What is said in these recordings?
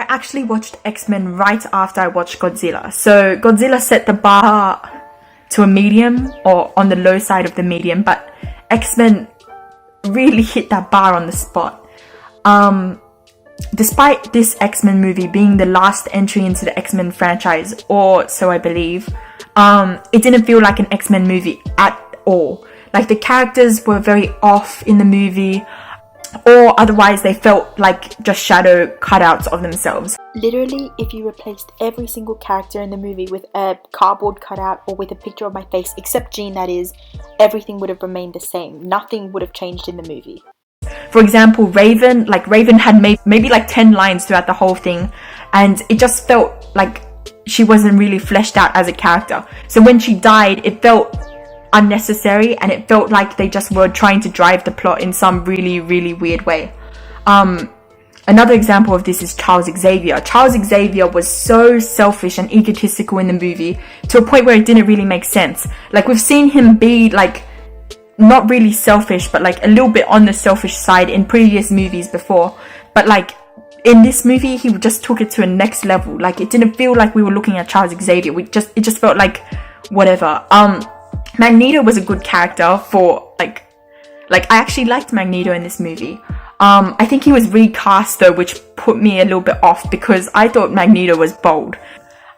I actually watched X-Men right after I watched Godzilla. So Godzilla set the bar to a medium, or on the low side of the medium, but X-Men really hit that bar on the spot. Despite this X-Men movie being the last entry into the X-Men franchise, or so I believe, it didn't feel like an X-Men movie at all. Like, the characters were very off in the movie, or otherwise they felt like just shadow cutouts of themselves. Literally, if you replaced every single character in the movie with a cardboard cutout or with a picture of my face, except Jean that is, everything would have remained the same. Nothing would have changed in the movie. For example, Raven had maybe like 10 lines throughout the whole thing, and it just felt like she wasn't really fleshed out as a character. So when she died, it felt unnecessary, and it felt like they just were trying to drive the plot in some really, really weird way. Another example of this is Charles Xavier. Charles Xavier was so selfish and egotistical in the movie to a point where it didn't really make sense. Like, we've seen him be like not really selfish, but like a little bit on the selfish side in previous movies before, but like in this movie he just took it to a next level. Like, it didn't feel like we were looking at Charles Xavier. It just felt like whatever. Magneto was a good character for like I actually liked Magneto in this movie. I think he was recast though, which put me a little bit off because I thought Magneto was bold.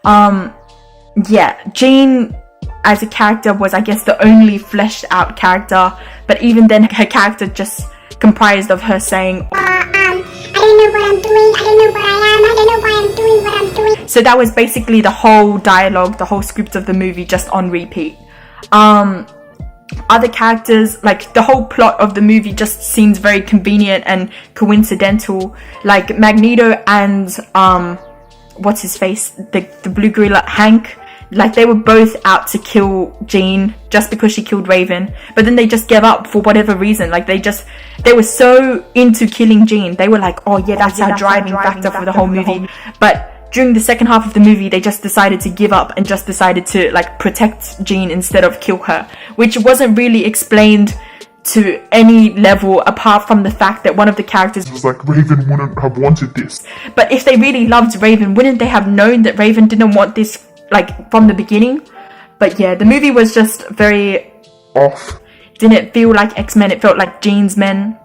Yeah, Jean as a character was, I guess, the only fleshed out character, but even then her character just comprised of her saying, I don't know what I'm doing, I don't know what I am, I don't know why I'm doing what I'm doing. So that was basically the whole dialogue, the whole script of the movie, just on repeat. Other characters, like the whole plot of the movie just seems very convenient and coincidental. Like Magneto and what's his face, the blue gorilla, Hank, like they were both out to kill Jean just because she killed Raven, but then they just gave up for whatever reason. Like they were so into killing Jean, they were like, oh yeah, that's our driving factor for the whole movie. But during the second half of the movie, they just decided to give up and just decided to like protect Jean instead of kill her, which wasn't really explained to any level apart from the fact that one of the characters was like, Raven wouldn't have wanted this. But if they really loved Raven, wouldn't they have known that Raven didn't want this like from the beginning? But yeah, the movie was just very off. Didn't feel like X-Men, it felt like Jean's Men.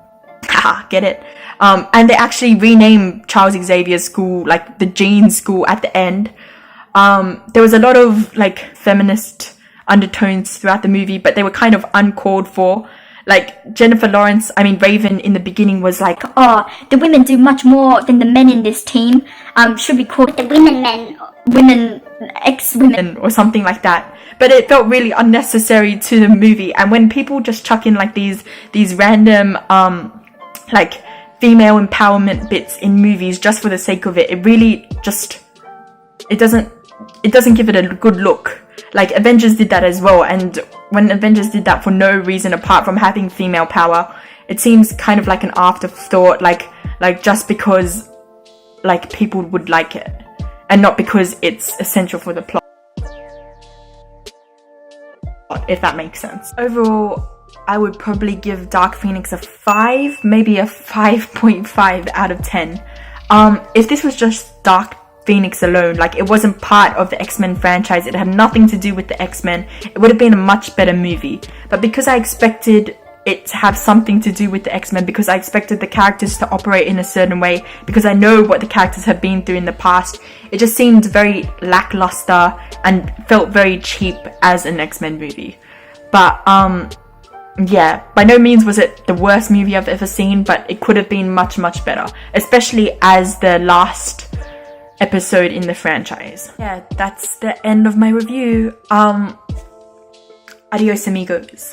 Haha, get it? And they actually renamed Charles Xavier's school like the Jean School at the end. There was a lot of like feminist undertones throughout the movie, but they were kind of uncalled for. Like Raven in the beginning was like, oh, the women do much more than the men in this team. Should be called the women men, women, ex-women, or something like that. But it felt really unnecessary to the movie. And when people just chuck in like these random like female empowerment bits in movies just for the sake of it, it really just it doesn't give it a good look. Like Avengers did that as well, and when Avengers did that for no reason apart from having female power, it seems kind of like an afterthought, like just because like people would like it and not because it's essential for the plot, if that makes sense. Overall, I would probably give Dark Phoenix a 5, maybe a 5.5 out of 10. If this was just Dark Phoenix alone, like it wasn't part of the X-Men franchise, it had nothing to do with the X-Men, it would have been a much better movie. But because I expected it to have something to do with the X-Men, because I expected the characters to operate in a certain way, because I know what the characters have been through in the past, it just seemed very lackluster and felt very cheap as an X-Men movie. But yeah, by no means was it the worst movie I've ever seen, but it could have been much, much better, especially as the last episode in the franchise. Yeah, that's the end of my review. Adios amigos.